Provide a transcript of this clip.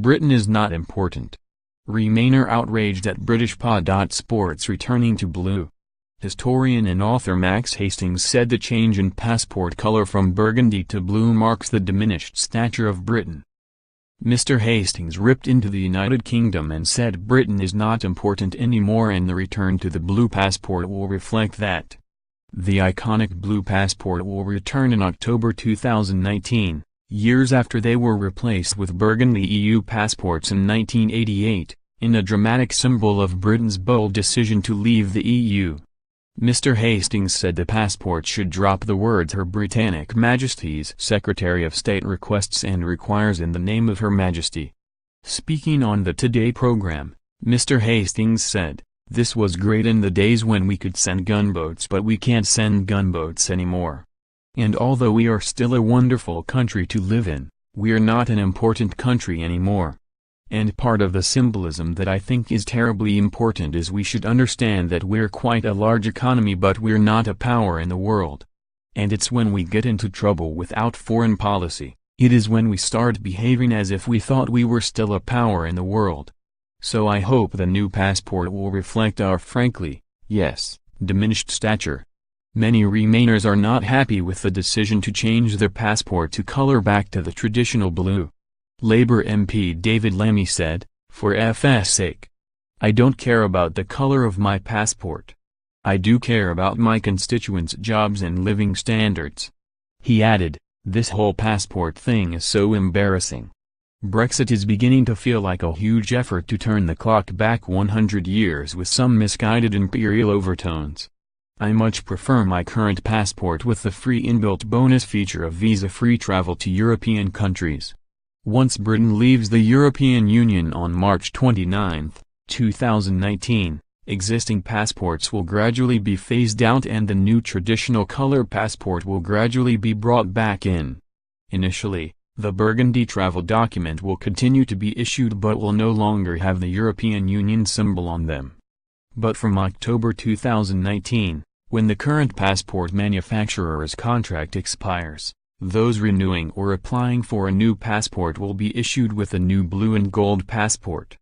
Britain is not important. Remainer outraged at British pa.sports returning to blue. Historian and author Max Hastings said the change in passport color from burgundy to blue marks the diminished stature of Britain. Mr. Hastings ripped into the United Kingdom and said Britain is not important anymore and the return to the blue passport will reflect that. The iconic blue passport will return in October 2019, years after they were replaced with burgundy EU passports in 1988, in a dramatic symbol of Britain's bold decision to leave the EU. Mr. Hastings said the passport should drop the words Her Britannic Majesty's Secretary of State requests and requires in the name of Her Majesty. Speaking on the Today program, Mr. Hastings said, "This was great in the days when we could send gunboats, but we can't send gunboats anymore. And although we are still a wonderful country to live in, we're not an important country anymore." And part of the symbolism that I think is terribly important is we should understand that we're quite a large economy but we're not a power in the world. And it's when we get into trouble without foreign policy, it is when we start behaving as if we thought we were still a power in the world. So I hope the new passport will reflect our frankly, yes, diminished stature. Many Remainers are not happy with the decision to change their passport to color back to the traditional blue. Labour MP David Lammy said, "For FS sake. I don't care about the color of my passport. I do care about my constituents' jobs and living standards." He added, "This whole passport thing is so embarrassing. Brexit is beginning to feel like a huge effort to turn the clock back 100 years with some misguided imperial overtones. I much prefer my current passport with the free inbuilt bonus feature of visa-free travel to European countries." Once Britain leaves the European Union on March 29, 2019, existing passports will gradually be phased out and the new traditional color passport will gradually be brought back in. Initially, the burgundy travel document will continue to be issued but will no longer have the European Union symbol on them. But from October 2019, when the current passport manufacturer's contract expires, those renewing or applying for a new passport will be issued with a new blue and gold passport.